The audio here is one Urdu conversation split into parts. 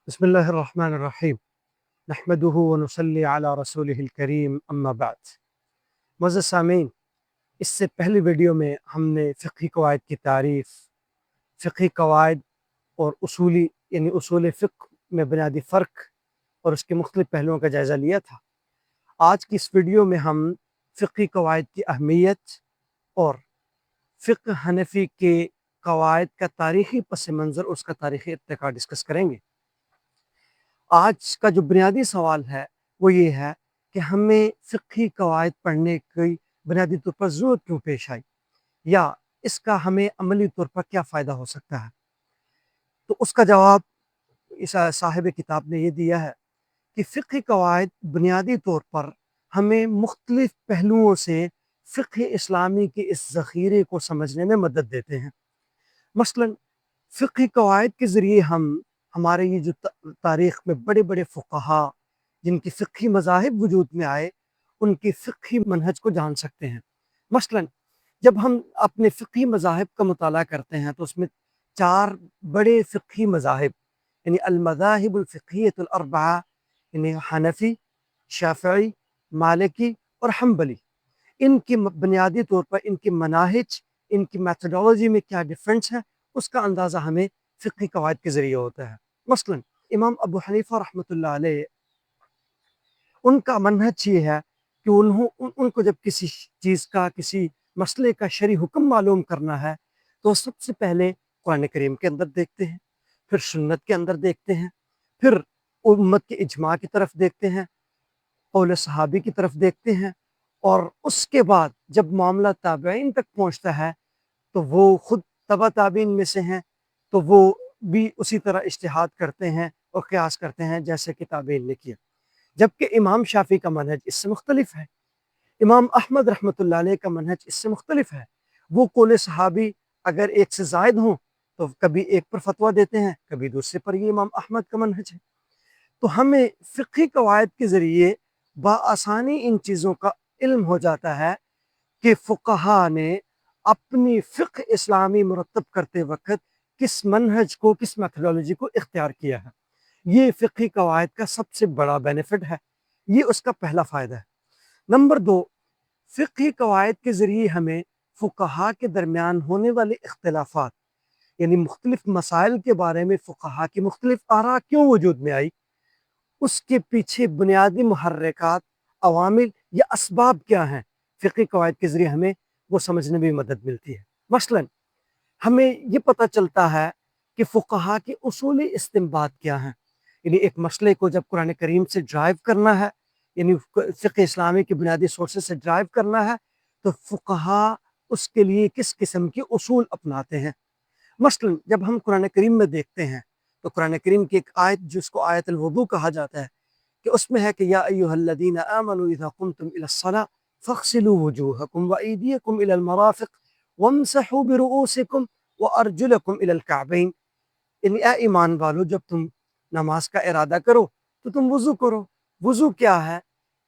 بسم اللہ الرحمن الرحیم نحمده ونصلی علی رسولہ الکریم اما بعد۔ معزز سامعین، اس سے پہلی ویڈیو میں ہم نے فقہی قواعد کی تعریف، فقہی قواعد اور اصول فقہ میں بنیادی فرق اور اس کے مختلف پہلوؤں کا جائزہ لیا تھا۔ آج کی اس ویڈیو میں ہم فقہی قواعد کی اہمیت اور فقہ حنفی کے قواعد کا تاریخی پس منظر، اس کا تاریخی ارتقاء ڈسکس کریں گے۔ آج کا جو بنیادی سوال ہے وہ یہ ہے کہ ہمیں فقہی قواعد پڑھنے کی بنیادی طور پر ضرورت کیوں پیش آئی، یا اس کا ہمیں عملی طور پر کیا فائدہ ہو سکتا ہے۔ تو اس کا جواب اس صاحب کتاب نے یہ دیا ہے کہ فقہی قواعد بنیادی طور پر ہمیں مختلف پہلوؤں سے فقہ اسلامی کے اس ذخیرے کو سمجھنے میں مدد دیتے ہیں۔ مثلا فقہی قواعد کے ذریعے ہم ہمارے یہ جو تاریخ میں بڑے بڑے فقہا جن کی فقہی مذاہب وجود میں آئے، ان کی فقہی منہج کو جان سکتے ہیں۔ مثلا جب ہم اپنے فقہی مذاہب کا مطالعہ کرتے ہیں تو اس میں 4 بڑے فقہی مذاہب، یعنی المذاہب الفقہیۃ الاربعہ، یعنی حنفی، شافعی، مالکی اور حنبلی، ان کی بنیادی طور پر ان کی مناہج، ان کی میتھڈولوجی میں کیا ڈفرینس ہے، اس کا اندازہ ہمیں فقہی قواعد کے ذریعے ہوتا ہے۔ مثلا امام ابو حنیفہ رحمۃ اللہ علیہ، ان کا منہج یہ ہے کہ ان کو جب کسی چیز کا، کسی مسئلے کا شرعی حکم معلوم کرنا ہے تو سب سے پہلے قرآن کریم کے اندر دیکھتے ہیں، پھر سنت کے اندر دیکھتے ہیں، پھر امت کے اجماع کی طرف دیکھتے ہیں، قول صحابی کی طرف دیکھتے ہیں، اور اس کے بعد جب معاملہ تابعین تک پہنچتا ہے تو وہ خود تبع تابعین میں سے ہیں، تو وہ بھی اسی طرح اجتہاد کرتے ہیں اور قیاس کرتے ہیں جیسے کہ تابعین نے کیا۔ جبکہ امام شافعی کا منہج اس سے مختلف ہے، امام احمد رحمۃ اللہ علیہ کا منہج اس سے مختلف ہے۔ وہ قول صحابی اگر ایک سے زائد ہوں تو کبھی ایک پر فتویٰ دیتے ہیں، کبھی دوسرے پر۔ یہ امام احمد کا منہج ہے۔ تو ہمیں فقہی قواعد کے ذریعے بآسانی ان چیزوں کا علم ہو جاتا ہے کہ فقہا نے اپنی فقہ اسلامی مرتب کرتے وقت کس منہج کو، کس میتھڈولوجی کو اختیار کیا ہے۔ یہ فقہی قواعد کا سب سے بڑا بینیفٹ ہے، یہ اس کا پہلا فائدہ ہے۔ نمبر 2، فقہی قواعد کے ذریعے ہمیں فقہا کے درمیان ہونے والے اختلافات، یعنی مختلف مسائل کے بارے میں فقہا کی مختلف آراء کیوں وجود میں آئی، اس کے پیچھے بنیادی محرکات، عوامل یا اسباب کیا ہیں، فقہی قواعد کے ذریعے ہمیں وہ سمجھنے میں مدد ملتی ہے۔ مثلا ہمیں یہ پتہ چلتا ہے کہ فقہا کے اصولی استنباط کیا ہیں، یعنی ایک مسئلے کو جب قرآن کریم سے ڈرائیو کرنا ہے، یعنی فقہ اسلامی کی بنیادی سورسز سے ڈرائیو کرنا ہے، تو فقہا اس کے لیے کس قسم کے اصول اپناتے ہیں۔ مثلا جب ہم قرآن کریم میں دیکھتے ہیں تو قرآن کریم کی ایک آیت جس کو آیت الوضو کہا جاتا ہے، کہ اس میں ہے کہ یا ایھا الذین آمنوا اذا قمتم الی الصلاۃ فاغسلوا وجوہکم وایدیکم الی المرافق وامسحوا برؤوسکم وارجلکم الی الکعبین، یعنی اے ایمان والو، جب تم نماز کا ارادہ کرو تو تم وضو کرو۔ وضو کیا ہے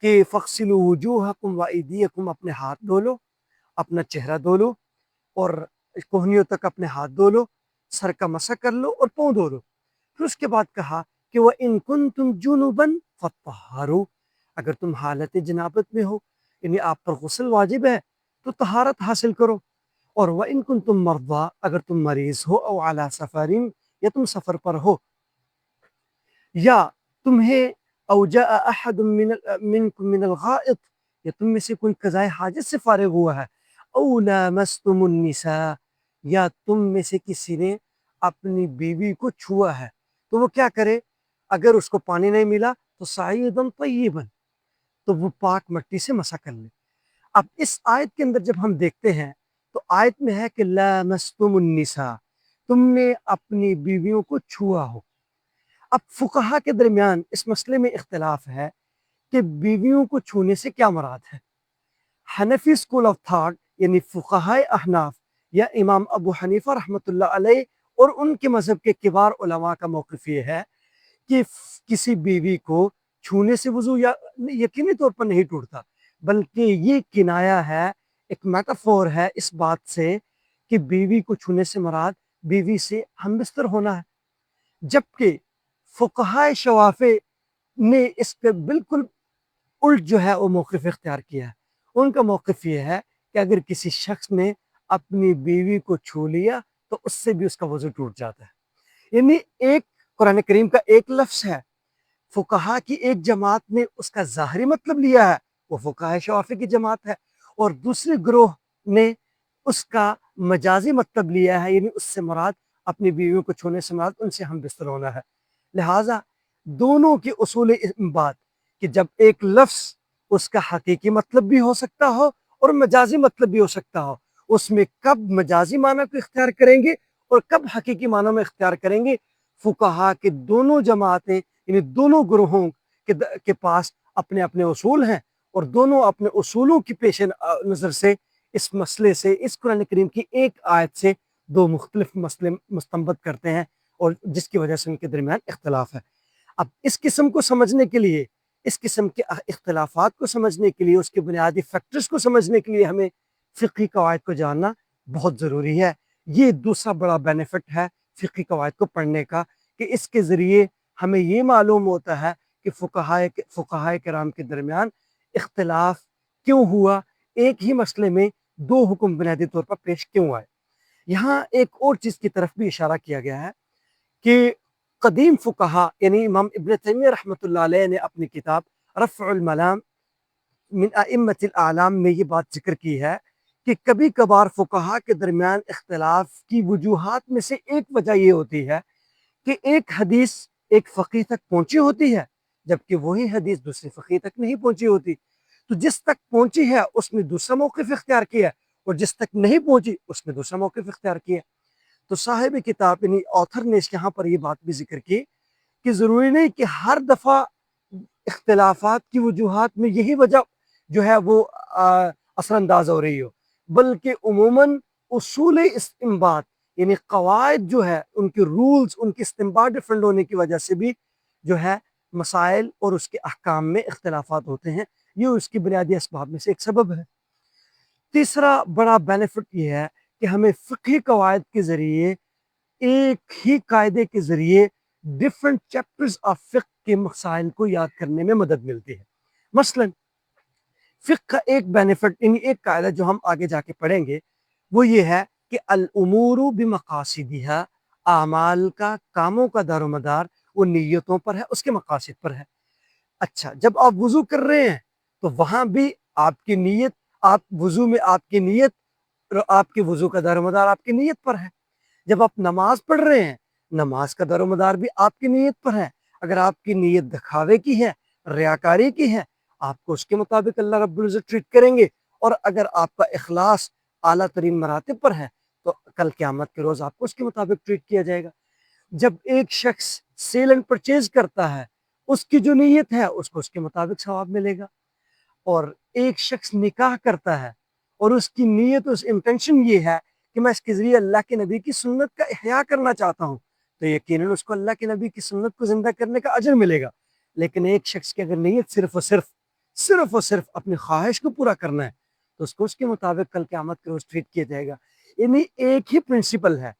کہ فاغسلوا وجوہکم وایدیکم، اپنے ہاتھ دھو لو، اپنا چہرہ دھو لو، اور کوہنیوں تک اپنے ہاتھ دھو لو، سر کا مسح کر لو اور پاؤں دھو لو۔ پھر اس کے بعد کہا کہ وَإِن كُنتُمْ جُنُبًا فَطَّهَّرُوا، اگر تم حالت جنابت میں ہو، یعنی آپ پر غسل واجب ہے تو طہارت حاصل کرو۔ اور وَإِن كُنتُمْ مَرْضَىٰ، اگر تم مریض ہو، او عَلَىٰ سَفَرٍ، یا تم سفر پر ہو، یا تمہیں او جاء احد منکم من الغائط، یا تم میں سے کوئی قضائے حاجت سے فارغ ہوا ہے، او لامستم النساء، یا تم میں سے کسی نے اپنی بیوی کو چھوا ہے، تو وہ کیا کرے؟ اگر اس کو پانی نہیں ملا تو صعیداً طیباً، تو وہ پاک مٹی سے مسح کر لے۔ اب اس آیت کے اندر جب ہم دیکھتے ہیں تو آیت میں ہے کہ لامستم النساء، تم نے اپنی بیویوں کو چھوا ہو۔ اب فقہا کے درمیان اس مسئلے میں اختلاف ہے کہ بیویوں کو چھونے سے کیا مراد ہے۔ حنفی اسکول آف تھاٹ، یعنی فقہائے احناف یا امام ابو حنیفہ رحمۃ اللہ علیہ اور ان کے مذہب کے کبار علماء کا موقف یہ ہے کہ کسی بیوی کو چھونے سے وضو یا یقینی طور پر نہیں ٹوٹتا، بلکہ یہ کنایا ہے، ایک میٹافور ہے اس بات سے کہ بیوی کو چھونے سے مراد بیوی سے ہم بستر ہونا ہے۔ جبکہ فقہائے شوافع نے اس پہ بالکل الٹ جو ہے وہ موقف اختیار کیا ہے۔ ان کا موقف یہ ہے کہ اگر کسی شخص نے اپنی بیوی کو چھو لیا تو اس سے بھی اس کا وضو ٹوٹ جاتا ہے۔ یعنی ایک قرآن کریم کا ایک لفظ ہے، فقہا کی ایک جماعت نے اس کا ظاہری مطلب لیا ہے، وہ فقہائے شوافع کی جماعت ہے، اور دوسرے گروہ نے اس کا مجازی مطلب لیا ہے، یعنی اس سے مراد اپنی بیویوں کو چھونے سے مراد ان سے ہم بستر ہونا ہے۔ لہٰذا دونوں کے اصول بات کہ جب ایک لفظ اس کا حقیقی مطلب بھی ہو سکتا ہو اور مجازی مطلب بھی ہو سکتا ہو، اس میں کب مجازی معنی کو اختیار کریں گے اور کب حقیقی معنی میں اختیار کریں گے، فقہا کے دونوں جماعتیں یعنی دونوں گروہوں کے پاس اپنے اپنے اصول ہیں، اور دونوں اپنے اصولوں کی پیش نظر سے اس مسئلے سے اس قرآن کریم کی ایک آیت سے دو مختلف مسئلے مستنبط کرتے ہیں، اور جس کی وجہ سے ان کے درمیان اختلاف ہے۔ اب اس قسم کو سمجھنے کے لیے، اس قسم کے اختلافات کو سمجھنے کے لیے، اس کے بنیادی فیکٹرز کو سمجھنے کے لیے ہمیں فقہی قواعد کو جاننا بہت ضروری ہے۔ یہ دوسرا بڑا بینیفٹ ہے فقہی قواعد کو پڑھنے کا، کہ اس کے ذریعے ہمیں یہ معلوم ہوتا ہے کہ فقہائے کرام کے درمیان اختلاف کیوں ہوا، ایک ہی مسئلے میں دو حکم بنیادی طور پر پیش کیوں آئے۔ یہاں ایک اور چیز کی طرف بھی اشارہ کیا گیا ہے کہ قدیم فقہا یعنی امام ابن تیمیہ رحمۃ اللہ علیہ نے اپنی کتاب رفع الملام من ائمۃ الاعلام میں یہ بات ذکر کی ہے کہ کبھی کبھار فقہا کے درمیان اختلاف کی وجوہات میں سے ایک وجہ یہ ہوتی ہے کہ ایک حدیث ایک فقیہ تک پہنچی ہوتی ہے، جبکہ وہی حدیث دوسرے فقیہ تک نہیں پہنچی ہوتی، تو جس تک پہنچی ہے اس نے دوسرا موقف اختیار کیا، اور جس تک نہیں پہنچی اس نے دوسرا موقف اختیار کیا۔ تو صاحب کتاب یعنی آتھر نے یہاں پر یہ بات بھی ذکر کی کہ ضروری نہیں کہ ہر دفعہ اختلافات کی وجوہات میں یہی وجہ جو ہے وہ اثر انداز ہو رہی ہو، بلکہ عموماً اصول استنباط یعنی قواعد جو ہے ان کے رولز، ان کی استنباط ڈفرنٹ ہونے کی وجہ سے بھی جو ہے مسائل اور اس کے احکام میں اختلافات ہوتے ہیں۔ یہ اس کی بنیادی اسباب میں سے ایک سبب ہے۔ تیسرا بڑا بینیفٹ یہ ہے کہ ہمیں فقہی قواعد کے ذریعے ایک ہی قاعدے کے ذریعے ڈفرنٹ چیپٹرز آف فقہ کے مسائل کو یاد کرنے میں مدد ملتی ہے۔ مثلا فقہ کا ایک بینیفٹ یعنی ایک قاعدہ جو ہم آگے جا کے پڑھیں گے وہ یہ ہے کہ الامور بمقاصدها، اعمال کا، کاموں کا دار و مدار وہ نیتوں پر ہے، اس کے مقاصد پر ہے۔ اچھا، جب آپ وضو کر رہے ہیں تو وہاں بھی آپ کی نیت، آپ وضو میں آپ کی نیت، آپ کے وضو کا دار و مدار آپ کی نیت پر ہے۔ جب آپ نماز پڑھ رہے ہیں، نماز کا دار و مدار بھی آپ کی نیت پر ہے۔ اگر آپ کی نیت دکھاوے کی ہے، ریاکاری کی ہے، آپ کو اس کے مطابق اللہ رب العزت ٹریٹ کریں گے، اور اگر آپ کا اخلاص اعلیٰ ترین مراتب پر ہے تو کل قیامت کے روز آپ کو اس کے مطابق ٹریٹ کیا جائے گا۔ جب ایک شخص سیل اینڈ پرچیز کرتا ہے، اس کی جو نیت ہے اس کو اس کے مطابق ثواب ملے گا، اور ایک شخص نکاح کرتا ہے اور اس کی نیت، اس انٹینشن یہ ہے کہ میں اس کے ذریعے اللہ کے نبی کی سنت کا احیاء کرنا چاہتا ہوں، تو یقیناً اس کو اللہ کے نبی کی سنت کو زندہ کرنے کا اجر ملے گا۔ لیکن ایک شخص کی اگر نیت صرف اور صرف اپنی خواہش کو پورا کرنا ہے تو اس کو اس کے مطابق کل قیامت کے روز ٹریٹ کیا جائے گا۔ یعنی ایک ہی پرنسپل ہے،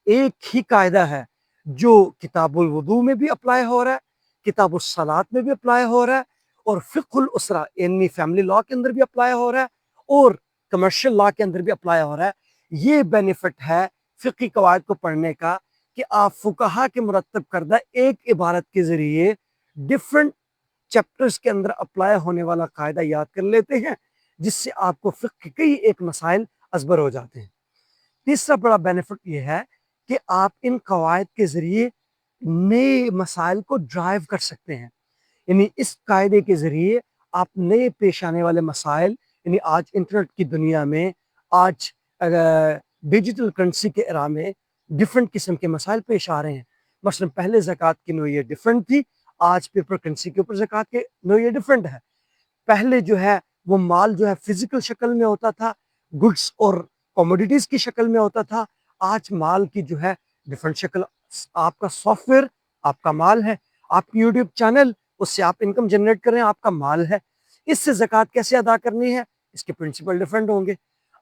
ایک ہی قاعدہ ہے جو کتاب الوضو میں بھی اپلائی ہو رہا ہے، کتاب الصلاۃ میں بھی اپلائی ہو رہا ہے، اور فقہ الاسرہ یعنی فیملی لا کے اندر بھی اپلائی ہو رہا ہے، اور کمرشل لا کے اندر بھی اپلائی ہو رہا ہے۔ یہ بینیفٹ ہے فقہی قواعد کو پڑھنے کا کہ آپ فقہا کے مرتب کردہ ایک عبارت کے ذریعے ڈفرنٹ چیپٹرز کے اندر اپلائی ہونے والا قاعدہ یاد کر لیتے ہیں، جس سے آپ کو فقہ کے کئی ایک مسائل ازبر ہو جاتے ہیں۔ تیسرا بڑا بینیفٹ یہ ہے کہ آپ ان قواعد کے ذریعے نئے مسائل کو ڈرائیو کر سکتے ہیں، یعنی اس قاعدے کے ذریعے آپ نئے پیش آنے والے مسائل، یعنی آج انٹرنیٹ کی دنیا میں، آج ڈیجیٹل کرنسی کے ایرا میں ڈفرنٹ قسم کے مسائل پیش آ رہے ہیں۔ مثلا پہلے زکوٰۃ کی نوعیت ڈفرنٹ تھی، آج پیپر کرنسی کے اوپر زکوٰۃ کے نوعیت ڈفرنٹ ہے۔ پہلے جو ہے وہ مال جو ہے فزیکل شکل میں ہوتا تھا، گڈس اور کوموڈیٹیز کی شکل میں ہوتا تھا، آج مال کی جو ہے ڈفرنٹ شکل، آپ کا سافٹ ویئر آپ کا مال ہے، آپ کی یوٹیوب چینل اس سے آپ انکم جنریٹ کر رہے ہیں آپ کا مال ہے، اس سے زکوٰۃ کیسے ادا کرنی ہے اس کے پرنسپل ڈفرنٹ ہوں گے۔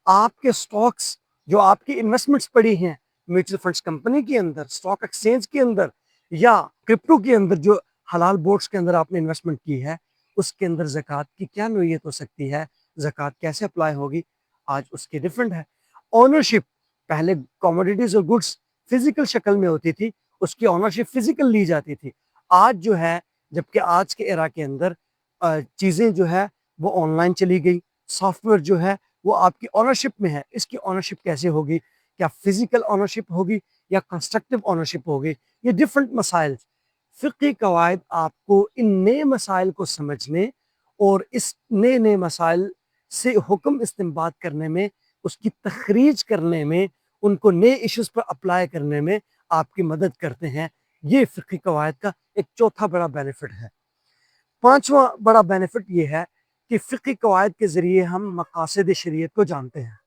آپ کے سٹاکس جو آپ کی انویسٹمنٹس پڑی ہیں میوچل فنڈس کمپنی کے اندر، سٹاک ایکسچینج کے اندر، یا کرپٹو کے اندر جو حلال بورڈز کے اندر آپ نے انویسٹمنٹ کی ہے اس کے اندر زکوٰۃ کی کیا نوعیت ہو سکتی ہے، زکوٰۃ کیسے اپلائی ہوگی، آج اس کی ڈفرینٹ ہے۔ اونرشپ، پہلے کوموڈیٹیز اور گڈس فزیکل شکل میں ہوتی تھی، اس کی اونرشپ فزیکل لی جاتی تھی۔ آج جو ہے، جبکہ آج کے ایرا کے اندر چیزیں جو ہے وہ آن لائن چلی گئی، سافٹ ویئر جو ہے وہ آپ کی اونرشپ میں ہے۔ اس کی اونرشپ کیسے ہوگی؟ کیا فزیکل اونرشپ ہوگی یا کنسٹرکٹیو اونرشپ ہوگی؟ یہ ڈفرنٹ مسائل۔ فقہی قواعد آپ کو ان نئے مسائل کو سمجھنے اور اس نئے مسائل سے حکم استنباط کرنے میں، اس کی تخریج کرنے میں، ان کو نئے ایشوز پر اپلائی کرنے میں آپ کی مدد کرتے ہیں۔ یہ فقہی قواعد کا ایک چوتھا بڑا بینیفٹ ہے۔ پانچواں بڑا بینیفٹ یہ ہے کہ فقہی قواعد کے ذریعے ہم مقاصد شریعت کو جانتے ہیں۔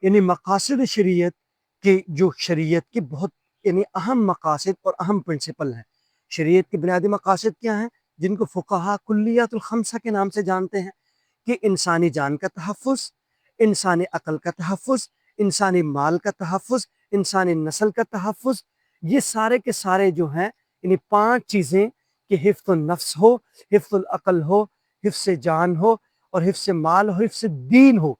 یعنی مقاصد شریعت کے جو شریعت کی بہت اہم مقاصد اور اہم پرنسپل ہیں۔ شریعت کے بنیادی مقاصد کیا ہیں؟ جن کو فقہا کلیات الخمسہ کے نام سے جانتے ہیں، کہ انسانی جان کا تحفظ، انسانی عقل کا تحفظ، انسانی مال کا تحفظ، انسانی نسل کا تحفظ۔ یہ سارے کے سارے جو ہیں، یعنی 5 چیزیں، کہ حفظ النفس ہو، حفظ العقل ہو، حفظ جان ہو، اور حفظ مال ہو، حفظ دین ہو،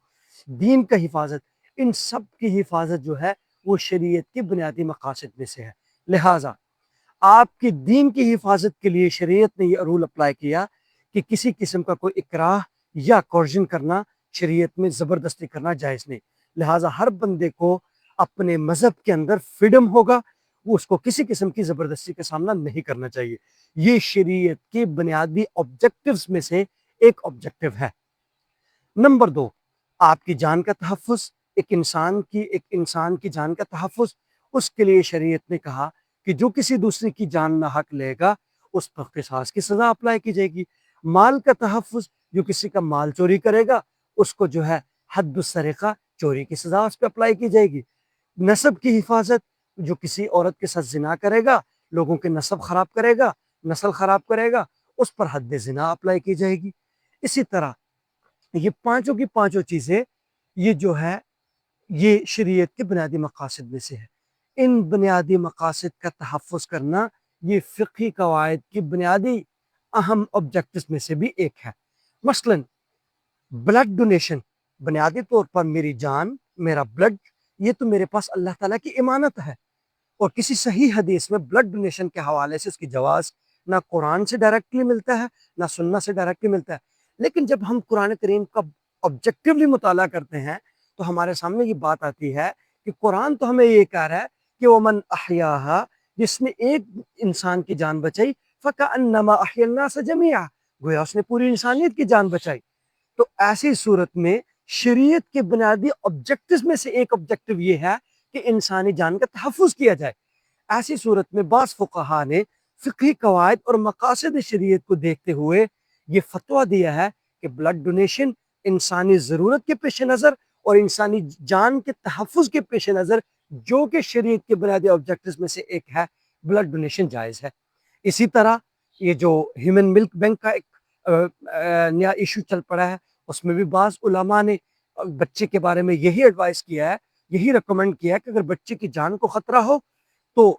دین کا حفاظت، ان سب کی حفاظت جو ہے وہ شریعت کے بنیادی مقاصد میں سے ہے۔ لہٰذا آپ کی دین کی حفاظت کے لیے شریعت نے یہ رول اپلائی کیا کہ کسی قسم کا کوئی اکراہ یا کورژن کرنا شریعت میں زبردستی کرنا جائز نہیں۔ لہٰذا ہر بندے کو اپنے مذہب کے اندر فریڈم ہوگا، وہ اس کو کسی قسم کی زبردستی کا سامنا نہیں کرنا چاہیے۔ یہ شریعت کے بنیادی آبجیکٹیوز میں سے ایک آبجیکٹیو ہے۔ نمبر 2، آپ کی جان کا تحفظ۔ ایک انسان کی جان کا تحفظ، اس کے لیے شریعت نے کہا کہ جو کسی دوسرے کی جان ناحق لے گا اس پر قصاص کی سزا اپلائی کی جائے گی۔ مال کا تحفظ، جو کسی کا مال چوری کرے گا اس کو جو ہے حد السرقہ، چوری کی سزا اس پہ اپلائی کی جائے گی۔ نسب کی حفاظت، جو کسی عورت کے ساتھ زنا کرے گا، لوگوں کے نسب خراب کرے گا، نسل خراب کرے گا، اس پر حد زنا اپلائی کی جائے گی۔ اسی طرح یہ پانچوں کی پانچوں چیزیں یہ جو ہے یہ شریعت کے بنیادی مقاصد میں سے ہے۔ ان بنیادی مقاصد کا تحفظ کرنا یہ فقہی قواعد کی بنیادی اہم آبجیکٹس میں سے بھی ایک ہے۔ مثلاً بلڈ ڈونیشن، بنیادی طور پر میری جان، میرا بلڈ، یہ تو میرے پاس اللہ تعالیٰ کی امانت ہے، اور کسی صحیح حدیث میں بلڈ ڈونیشن کے حوالے سے اس کی جواز نہ قرآن سے ڈائریکٹلی ملتا ہے نہ سنت سے ڈائریکٹلی ملتا ہے۔ لیکن جب ہم قرآن کریم کا آبجیکٹیولی مطالعہ کرتے ہیں تو ہمارے سامنے یہ بات آتی ہے کہ قرآن تو ہمیں یہ کہہ رہا ہے کہ وَمَنْ أَحْيَاهَا، جس نے ایک انسان کی جان بچائی، فَكَأَنَّمَا أَحْيَا النَّاسَ جَمِيعًا، گویا اس نے پوری انسانیت کی جان بچائی۔ تو ایسی صورت میں شریعت کے بنیادی آبجیکٹیوز میں سے ایک آبجیکٹیو یہ ہے کہ انسانی جان کا تحفظ کیا جائے۔ ایسی صورت میں بعض فقہا نے فقہی قواعد اور مقاصد شریعت کو دیکھتے ہوئے یہ فتویٰ دیا ہے کہ بلڈ ڈونیشن انسانی ضرورت کے پیش نظر اور انسانی جان کے تحفظ کے پیش نظر، جو کہ شریعت کے بنیادی آبجیکٹیوز میں سے ایک ہے، بلڈ ڈونیشن جائز ہے۔ اسی طرح یہ جو ہیومن ملک بینک کا ایک نیا ایشو چل پڑا ہے، اس میں بھی بعض علماء نے بچے کے بارے میں یہی ایڈوائز کیا ہے، یہی ریکمنڈ کیا ہے کہ اگر بچے کی جان کو خطرہ ہو تو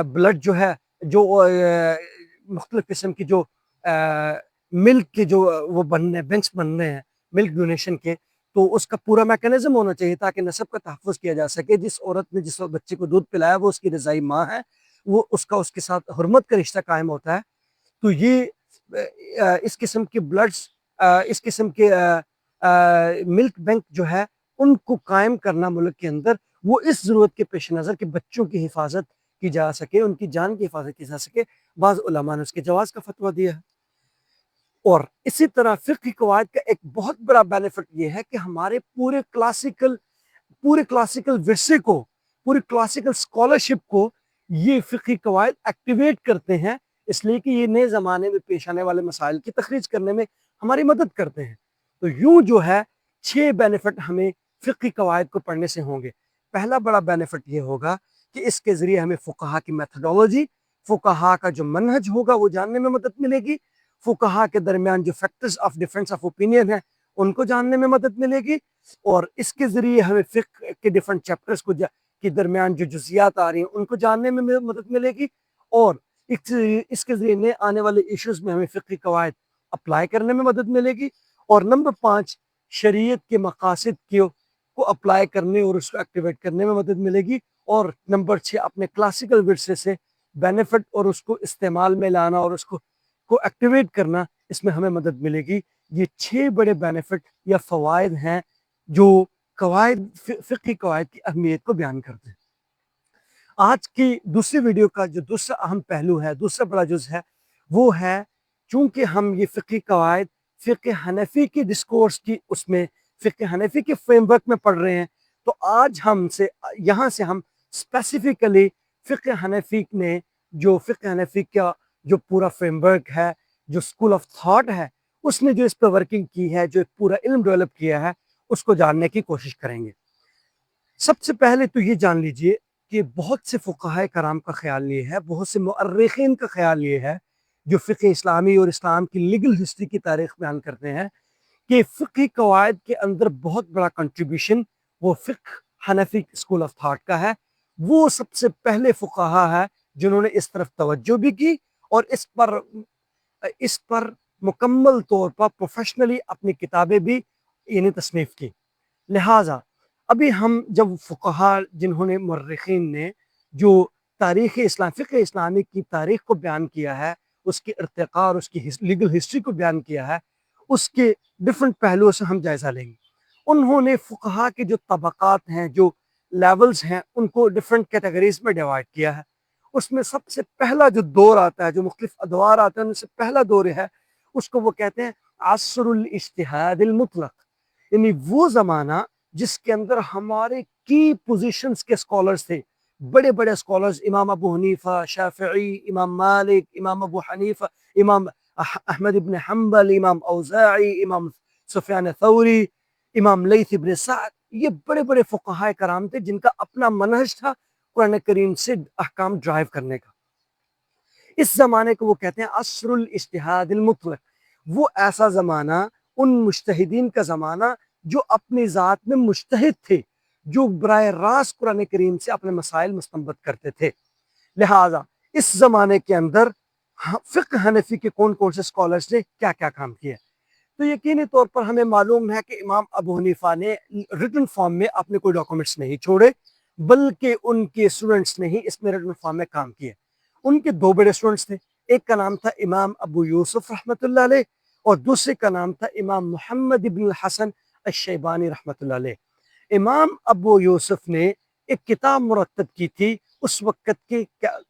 بلڈ جو ہے، جو مختلف قسم کی جو ملک کے جو وہ بننے بینکس بننے ہیں ملک ڈونیشن کے، تو اس کا پورا میکانزم ہونا چاہیے تاکہ نسب کا تحفظ کیا جا سکے۔ جس عورت نے جس بچے کو دودھ پلایا وہ اس کی رضائی ماں ہے، وہ اس کے ساتھ حرمت کا رشتہ قائم ہوتا ہے۔ تو یہ اس قسم کے بلڈس، اس قسم کے ملک بینک جو ہے ان کو قائم کرنا ملک کے اندر، وہ اس ضرورت کے پیش نظر کہ بچوں کی حفاظت کی جا سکے، ان کی جان کی حفاظت کی جا سکے، بعض علماء نے اس کے جواز کا فتویٰ دیا ہے۔ اور اسی طرح فقہی قواعد کا ایک بہت بڑا بینیفٹ یہ ہے کہ ہمارے پورے کلاسیکل ورثے کو، پورے کلاسیکل اسکالرشپ کو یہ فقہی قواعد ایکٹیویٹ کرتے ہیں، اس لیے کہ یہ نئے زمانے میں پیش آنے والے مسائل کی تخریج کرنے میں ہماری مدد کرتے ہیں۔ تو یوں جو ہے 6 بینیفٹ ہمیں فقہی قواعد کو پڑھنے سے ہوں گے۔ پہلا بڑا بینیفٹ یہ ہوگا کہ اس کے ذریعے ہمیں فقہا کی میتھڈولوجی، فقہا کا جو منہج ہوگا وہ جاننے میں مدد ملے گی، فقہا کے درمیان جو factors of difference of opinion ہیں ان کو جاننے میں مدد ملے گی، اور اس کے ذریعے ہمیں فقہ کے ڈیفرنٹ چیپٹرز کے درمیان جو جزیات آ رہی ہیں ان کو جاننے میں مدد ملے گی، اور اس کے ذریعے آنے والے ایشوز میں ہمیں فقہی قواعد اپلائی کرنے میں مدد ملے گی. اور نمبر 5 شریعت کے مقاصد کو اپلائی کرنے اور اس کو ایکٹیویٹ کرنے میں مدد ملے گی. اور نمبر 6 اپنے کلاسیکل ورثے سے بینیفٹ اور اس کو استعمال میں لانا اور اس کو ایکٹیویٹ کرنا، اس میں ہمیں مدد ملے گی. یہ 6 بڑے بینیفٹ یا فوائد ہیں جو فقہی قواعد کی اہمیت کو بیان کرتے ہیں. آج کی دوسری ویڈیو کا جو دوسرا اہم پہلو ہے، دوسرا بڑا جز ہے، وہ ہے چونکہ ہم یہ فقہی قواعد فقہ حنفی کی ڈسکورس کی اس میں فقہ حنفی کے فریم ورک میں پڑھ رہے ہیں، تو آج یہاں سے ہم اسپیسیفکلی فقہ حنفی نے جو فقہ حنفی کا جو پورا فریم ورک ہے، جو اسکول آف تھاٹ ہے، اس نے جو اس پہ ورکنگ کی ہے، جو ایک پورا علم ڈیولپ کیا ہے، اس کو جاننے کی کوشش کریں گے. سب سے پہلے تو یہ جان لیجئے کہ بہت سے فقہاء کرام کا خیال یہ ہے، بہت سے مؤرخین کا خیال یہ ہے جو فقہ اسلامی اور اسلام کی لیگل ہسٹری کی تاریخ بیان کرتے ہیں کہ فقہی قواعد کے اندر بہت بڑا کنٹریبیوشن وہ فقہ حنفی اسکول آف تھاٹ کا ہے. وہ سب سے پہلے فقہاء ہے جنہوں نے اس طرف توجہ بھی کی اور اس پر مکمل طور پر پروفیشنلی اپنی کتابیں بھی تصنیف کی. لہٰذا ابھی ہم جب فقہاء جنہوں نے مورخین نے جو تاریخ اسلام فقہ اسلامی کی تاریخ کو بیان کیا ہے، اس کی ارتقاء اور اس کی لیگل ہسٹری کو بیان کیا ہے، اس کے ڈفرنٹ پہلوؤں سے ہم جائزہ لیں گے. انہوں نے فقہاء کے جو طبقات ہیں، جو لیولز ہیں، ان کو ڈفرنٹ کیٹیگریز میں ڈیوائڈ کیا ہے. اس میں سب سے پہلا جو دور آتا ہے، جو مختلف ادوار آتے ہیں، ان سے پہلا دور ہے، اس کو وہ کہتے ہیں عصر الاجتہاد المطلق، یعنی وہ زمانہ جس کے اندر ہمارے کی پوزیشنز کے اسکالرز تھے، بڑے بڑے اسکالرز، امام ابو حنیفہ، شافعی، امام مالک، امام ابو حنیفہ، امام احمد ابن حنبل، امام اوزاعی، امام سفیان ثوری، امام لیث ابن سعد. یہ بڑے بڑے فقہاء کرام تھے جن کا اپنا منہج تھا قرآن کریم سے احکام ڈرائیو کرنے کا. اس زمانے کو وہ کہتے ہیں عصر الاجتہاد المطلق. وہ ایسا زمانہ، ان مجتہدین کا زمانہ جو اپنی ذات میں مجتہد تھے، جو براہ راست قرآن کریم سے اپنے مسائل مستنبط کرتے تھے. لہٰذا اس زمانے کے اندر فقہ حنفی کے کون کون سے اسکالرز نے کیا کیا کام کیا. تو یقینی طور پر ہمیں معلوم ہے کہ امام ابو حنیفہ نے ریٹن فارم میں اپنے کوئی ڈاکومنٹس نہیں چھوڑے، بلکہ ان کے اسٹوڈنٹس نے ہی اس میں ریٹن فارم میں کام کیا. ان کے 2 بڑے اسٹوڈنٹس تھے، ایک کا نام تھا امام ابو یوسف رحمۃ اللہ علیہ اور دوسرے کا نام تھا امام محمد ابن الحسن الشیبانی رحمۃ اللہ علیہ. امام ابو یوسف نے ایک کتاب مرتب کی تھی اس وقت کے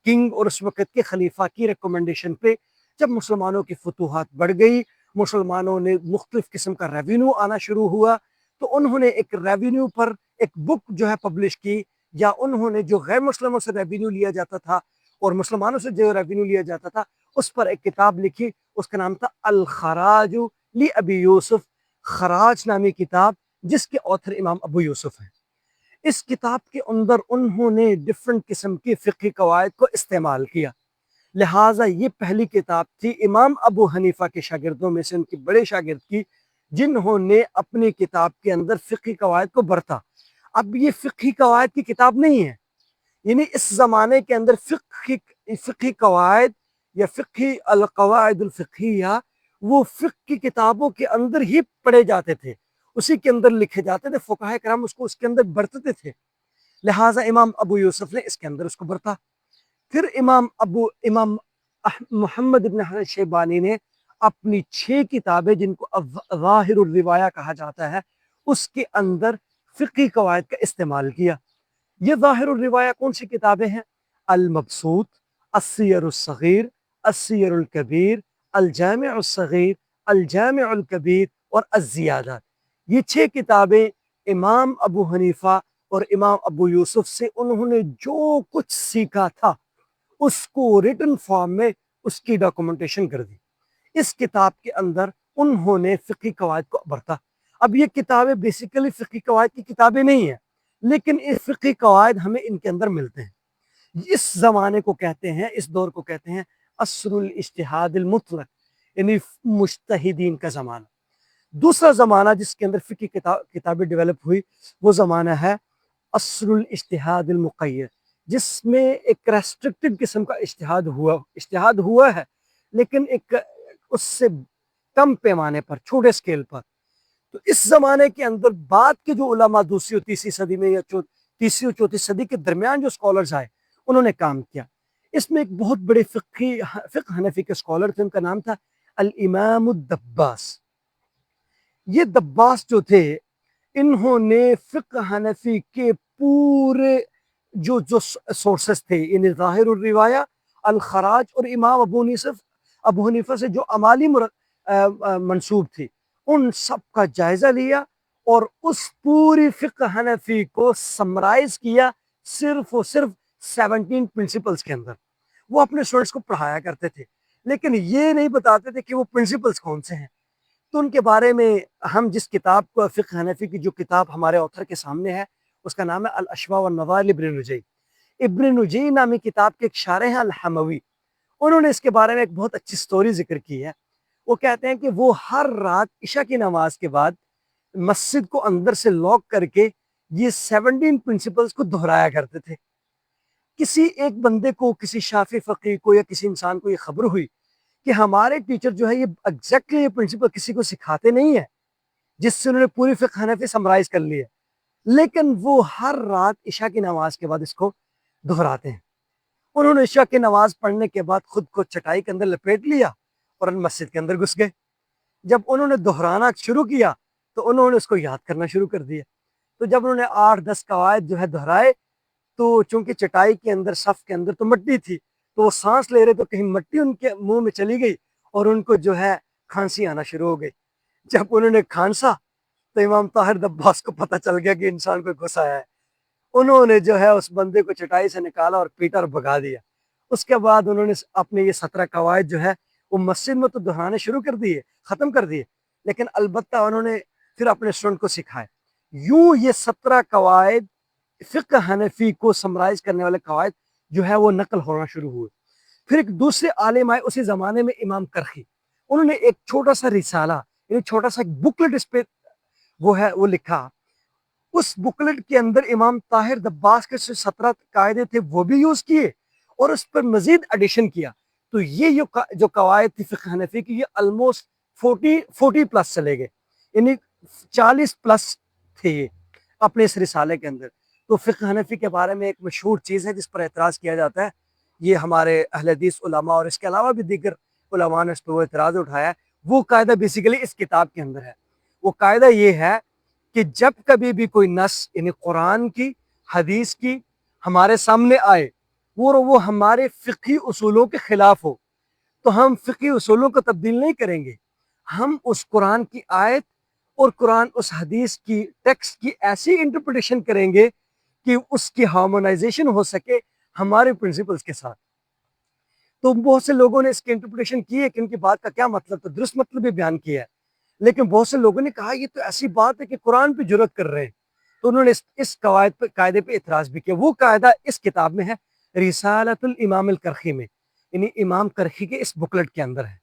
کنگ اور اس وقت کے خلیفہ کی ریکمنڈیشن پہ. جب مسلمانوں کی فتوحات بڑھ گئی، مسلمانوں نے مختلف قسم کا ریونیو آنا شروع ہوا، تو انہوں نے ایک ریونیو پر ایک بک جو ہے پبلش کی، یا انہوں نے جو غیر مسلموں سے ریونیو لیا جاتا تھا اور مسلمانوں سے جو ریونیو لیا جاتا تھا اس پر ایک کتاب لکھی. اس کا نام تھا الخراج لابی یوسف، خراج نامی کتاب، جس کے آتھر امام ابو یوسف ہیں. اس کتاب کے اندر انہوں نے ڈفرنٹ قسم کی فقہی قواعد کو استعمال کیا. لہٰذا یہ پہلی کتاب تھی امام ابو حنیفہ کے شاگردوں میں سے ان کے بڑے شاگرد کی، جنہوں نے اپنی کتاب کے اندر فقہی قواعد کو برتا. اب یہ فقہی قواعد کی کتاب نہیں ہے، یعنی اس زمانے کے اندر فقہی قواعد یا فقہی القواعد الفقہیہ وہ فقہ کی کتابوں کے اندر ہی پڑھے جاتے تھے، اسی کے اندر لکھے جاتے تھے، فقہاء کرام اس کو اس کے اندر برتتے تھے. لہٰذا امام ابو یوسف نے اس کے اندر اس کو برتا. پھر امام محمد ابن حسن شیبانی نے اپنی 6 کتابیں جن کو ظاہر الروایہ کہا جاتا ہے، اس کے اندر فقہی قواعد کا استعمال کیا. یہ ظاہر الروایہ کون سی کتابیں ہیں؟ المبسوط، السیر الصغیر، السیر الکبیر، الجامع الصغیر، الجامع الکبیر اور الزیادات. یہ 6 کتابیں امام ابو حنیفہ اور امام ابو یوسف سے انہوں نے جو کچھ سیکھا تھا اس کو ریٹن فارم میں اس کی ڈاکومنٹیشن کر دی. اس کتاب کے اندر انہوں نے فقہی قواعد کو برتا. اب یہ کتابیں بیسیکلی فقہی قواعد کی کتابیں نہیں ہیں، لیکن اس فقہی قواعد ہمیں ان کے اندر ملتے ہیں. اس زمانے کو کہتے ہیں، اس دور کو کہتے ہیں عصر الاجتہاد المطلق، یعنی مجتہدین کا زمانہ. دوسرا زمانہ جس کے اندر فقہی کتابیں ڈیولپ ہوئی، وہ زمانہ ہے عصر الاجتہاد المقید، جس میں ایک ریسٹرکٹڈ قسم کا اجتہاد ہوا ہے، لیکن ایک اس سے کم پیمانے پر، چھوٹے سکیل پر۔ تو اس زمانے کے اندر بعد کے جو علماء دوسری اور تیسری صدی میں یا تیسری اور چوتھی صدی کے درمیان جو اسکالرز آئے، انہوں نے کام کیا۔ اس میں ایک بہت بڑے فقہ حنفی کے اسکالر تھے، ان کا نام تھا الامام الدباس۔ یہ دباس جو تھے، انہوں نے فقہ حنفی کے پورے جو سورسز تھے، یعنی ظاہر الروایہ، الخراج اور امام ابو حنیفہ سے جو عمالی منسوب تھی، ان سب کا جائزہ لیا اور اس پوری فقہ حنفی کو سمرائز کیا صرف اور صرف 17 پرنسپلز کے اندر۔ وہ اپنے اسٹوڈنٹس کو پڑھایا کرتے تھے، لیکن یہ نہیں بتاتے تھے کہ وہ پرنسپلز کون سے ہیں۔ تو ان کے بارے میں ہم جس کتاب کو فقہ حنفی کی جو کتاب ہمارے آتھر کے سامنے ہے، اس کا نام ہے الاشباح والنظائر ابن نجی۔ ابن نجی نامی کتاب کے ایک شارح ہیں الحموی، انہوں نے اس کے بارے میں ایک بہت اچھی سٹوری ذکر کی ہے۔ وہ کہتے ہیں کہ وہ ہر رات عشاء کی نماز کے بعد مسجد کو اندر سے لاک کر کے یہ 17 پرنسپلز کو دہرایا کرتے تھے۔ کسی ایک بندے کو، کسی شافعی فقیہ کو یا کسی انسان کو یہ خبر ہوئی کہ ہمارے ٹیچر جو ہے یہ ایگزیکٹلی یہ پرنسپل کسی کو سکھاتے نہیں ہیں، جس سے انہوں نے پوری فقہ حنفی سمرائز کر لی ہے، لیکن وہ ہر رات عشاء کی نماز کے بعد اس کو دہراتے ہیں۔ انہوں نے عشاء کی نماز پڑھنے کے بعد خود کو چٹائی کے اندر لپیٹ لیا اور مسجد کے اندر گھس گئے۔ جب انہوں نے دہرانا شروع کیا تو انہوں نے اس کو یاد کرنا شروع کر دیا۔ تو جب انہوں نے 8-10 قواعد جو ہے دہرائے، تو چونکہ چٹائی کے اندر، صف کے اندر تو مٹی تھی، تو وہ سانس لے رہے تو کہیں مٹی ان کے منہ میں چلی گئی اور ان کو جو ہے کھانسی آنا شروع ہو گئی۔ جب انہوں نے کھانسا تو امام طاہر دباس کو پتہ چل گیا کہ انسان کو غصہ آیا ہے۔ انہوں نے جو ہے اس بندے کو چٹائی سے نکالا اور پیٹا اور بھگا دیا۔ اس کے بعد انہوں نے اپنے یہ 17 قواعد جو ہے وہ مسجد میں تو دہرانے شروع کر دیے، ختم کر دیے، لیکن البتہ انہوں نے پھر اپنے اسٹوڈنٹ کو سکھائے۔ یوں یہ 17 قواعد، فقہ حنفی کو سمرائز کرنے والے قواعد جو ہے وہ نقل ہونا شروع ہوئے۔ پھر ایک دوسرے عالم آئے اسی زمانے میں، امام کرخی۔ انہوں نے ایک چھوٹا سا رسالہ، یعنی چھوٹا سا ایک بکلٹ اس پہ وہ لکھا۔ اس بکلٹ کے اندر امام طاہر دباس کے 17 قاعدے تھے وہ بھی یوز کیے اور اس پر مزید ایڈیشن کیا۔ تو یہ جو قواعد تھی فقہ حنفی کی، یہ آلموسٹ 40 پلس چلے گئے، یعنی 40 پلس تھے یہ اپنے اس رسالے کے اندر۔ تو فقہ حنفی کے بارے میں ایک مشہور چیز ہے جس پر اعتراض کیا جاتا ہے، یہ ہمارے اہل حدیث علماء اور اس کے علاوہ بھی دیگر علماء نے اس پہ وہ اعتراض اٹھایا ہے۔ وہ قاعدہ بیسیکلی اس کتاب کے اندر ہے۔ وہ قاعدہ یہ ہے کہ جب کبھی بھی کوئی نص، یعنی قرآن کی، حدیث کی، ہمارے سامنے آئے وہ ہمارے فقہی اصولوں کے خلاف ہو، تو ہم فقہی اصولوں کو تبدیل نہیں کریں گے۔ ہم اس قرآن کی آیت اور اس حدیث کی ٹیکسٹ کی ایسی انٹرپریٹیشن کریں گے کہ اس کی ہارمونائزیشن ہو سکے ہمارے پرنسپلز کے ساتھ۔ تو بہت سے لوگوں نے اس کی انٹرپریٹیشن کی ہے کہ ان کی بات کا کیا مطلب، تو درست مطلب بھی بیان کیا ہے، لیکن بہت سے لوگوں نے کہا یہ تو ایسی بات ہے کہ قرآن پہ جرات کر رہے ہیں، تو انہوں نے اس قاعدے پہ اعتراض بھی کیا۔ وہ قاعدہ اس کتاب میں ہے، رسالۃ الامام الکرخی میں، یعنی امام کرخی کے اس بکلٹ کے اندر ہے۔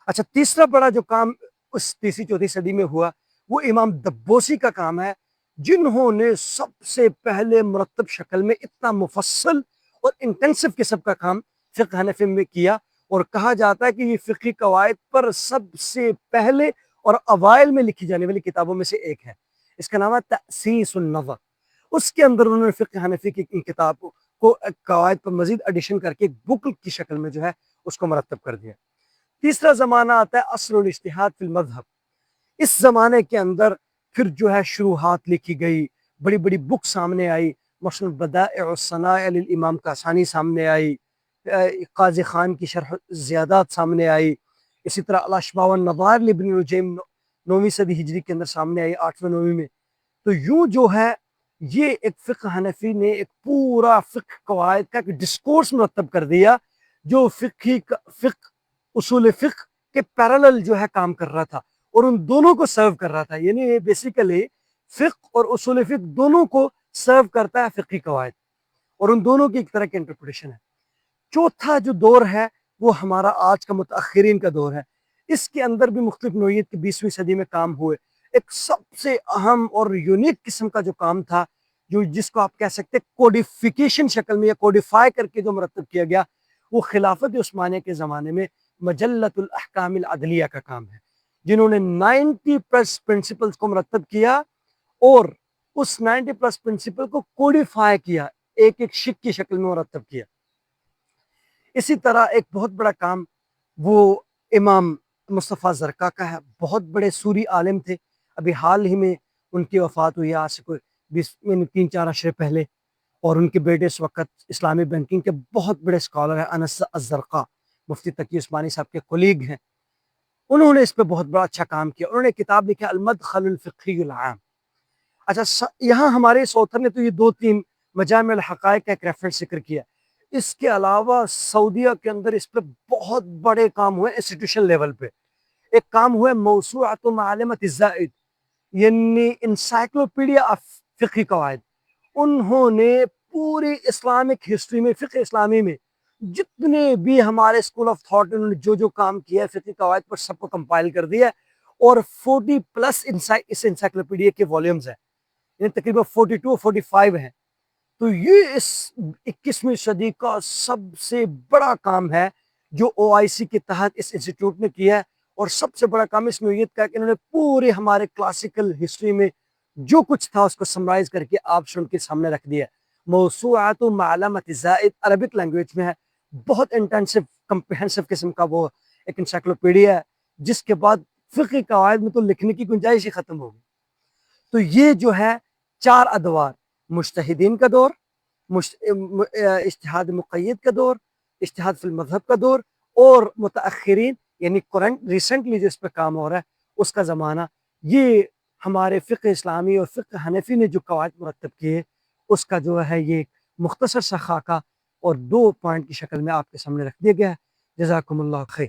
اچھا، تیسرا بڑا جو کام اس تیسری چوتھی صدی میں ہوا، وہ امام دبوسی کا کام ہے، جنہوں نے سب سے پہلے مرتب شکل میں اتنا مفصل اور انٹینسو قسم کا کام فقہ حنفی میں کیا، اور کہا جاتا ہے کہ یہ فقہی قواعد پر سب سے پہلے اور اوائل میں لکھی جانے والی کتابوں میں سے ایک ہے۔ اس کا نام ہے تأسیس النظر۔ اس کے اندر انہوں نے فقہ حنفی کی کتاب کو قواعد پر مزید ایڈیشن کر کے ایک بک کی شکل میں جو ہے اس کو مرتب کر دیا۔ تیسرا زمانہ آتا ہے عصر الاجتہاد فی المذہب۔ اس زمانے کے اندر پھر جو ہے شروحات لکھی گئی، بڑی بڑی بک سامنے آئی، مثلا بدائع الصنائع للامام کاسانی سامنے آئی، قاضی خان کی شرح زیادات سامنے آئی، اسی طرح الاشباح والنظائر لابن نجیم 9ویں صدی ہجری کے اندر سامنے آئی، 8ویں 9ویں میں۔ تو یوں جو ہے یہ ایک فقہ حنفی نے ایک پورا فقہ قواعد کا ایک ڈسکورس مرتب کر دیا، جو اصول فقہ کے پیرالل جو ہے کام کر رہا تھا اور ان دونوں کو سرو کر رہا تھا۔ یعنی بیسیکلی فقہ اور اصول فقہ دونوں کو سرو کرتا ہے فقہی قواعد، اور ان دونوں کی ایک طرح کی انٹرپریٹیشن ہے۔ چوتھا جو دور ہے وہ ہمارا آج کا متاخرین کا دور ہے۔ اس کے اندر بھی مختلف نوعیت کے 20ویں صدی میں کام ہوئے۔ ایک سب سے اہم اور یونیک قسم کا جو کام تھا جو جس کو آپ کہہ سکتے کوڈیفیکیشن شکل میں یا کوڈیفائی کر کے جو مرتب کیا گیا، وہ خلافت عثمانیہ کے زمانے میں مجلۃ الاحکام العدلیہ کا کام ہے، جنہوں نے 90 پلس پرنسپلز کو مرتب کیا اور اس 90 پلس پرنسپل کو کوڈیفائی کیا، ایک ایک شک کی شکل میں مرتب کیا۔ اسی طرح ایک بہت بڑا کام وہ امام مصطفیٰ زرقا کا ہے، بہت بڑے سوری عالم تھے، ابھی حال ہی میں ان کی وفات ہوئی، آج سے کوئی 3-4 عشرے پہلے، اور ان کے بیٹے اس وقت اسلامی بینکنگ کے بہت بڑے اسکالر ہیں، انس الزرقا، مفتی تقی عثمانی صاحب کے کولیگ ہیں۔ انہوں نے اس پہ بہت بڑا اچھا کام کیا، انہوں نے کتاب لکھا المدخل الفقہی العام۔ اچھا، یہاں ہمارے اس آتھر نے تو یہ 2-3 مجامع الحقائق کا ایک ریفرنس ذکر کیا، اس کے علاوہ سعودیہ کے اندر اس پہ بہت بڑے کام ہوئے انسٹیٹیوشن لیول پہ۔ ایک کام ہوا موسوعۃ معلمۃ الزائد، یعنی انسائکلوپیڈیا آف فقہی قواعد۔ انہوں نے پوری اسلامک ہسٹری میں، فقہ اسلامی میں جتنے بھی ہمارے اسکول آف تھاٹ انہوں نے جو جو کام کیا ہے فقہی قواعد پر، سب کو کمپائل کر دیا ہے، اور 40 پلس اس انسائکلوپیڈیا کے والیومز ہیں، یعنی تقریباً 42-45 ہیں۔ تو یہ اس 21ویں صدی کا سب سے بڑا کام ہے جو OIC کے تحت اس انسٹیٹیوٹ نے کیا ہے، اور سب سے بڑا کام اس نوعیت کا ہے کہ انہوں نے پورے ہمارے کلاسیکل ہسٹری میں جو کچھ تھا اس کو سمرائز کر کے آپ سے ان کے سامنے رکھ دیا ہے۔ موسوعۃ معلمۃ الزائد عربک لینگویج میں ہے، بہت انٹینسو کمپریہنسو قسم کا وہ ایک انسائکلوپیڈیا ہے، جس کے بعد فقہی قواعد میں تو لکھنے کی گنجائش ہی ختم ہوگی۔ تو یہ جو ہے 4 ادوار، مجتہدین کا دور، اجتہاد مقید کا دور، اجتہاد فی المذہب کا دور، اور متاخرین یعنی ریسنٹلی جو اس پہ کام ہو رہا ہے اس کا زمانہ، یہ ہمارے فقہ اسلامی اور فقہ حنفی نے جو قواعد مرتب کیے اس کا جو ہے یہ مختصر سا خاکہ اور 2 پوائنٹ کی شکل میں آپ کے سامنے رکھ دیا گیا ہے۔ جزاکم اللہ خیر۔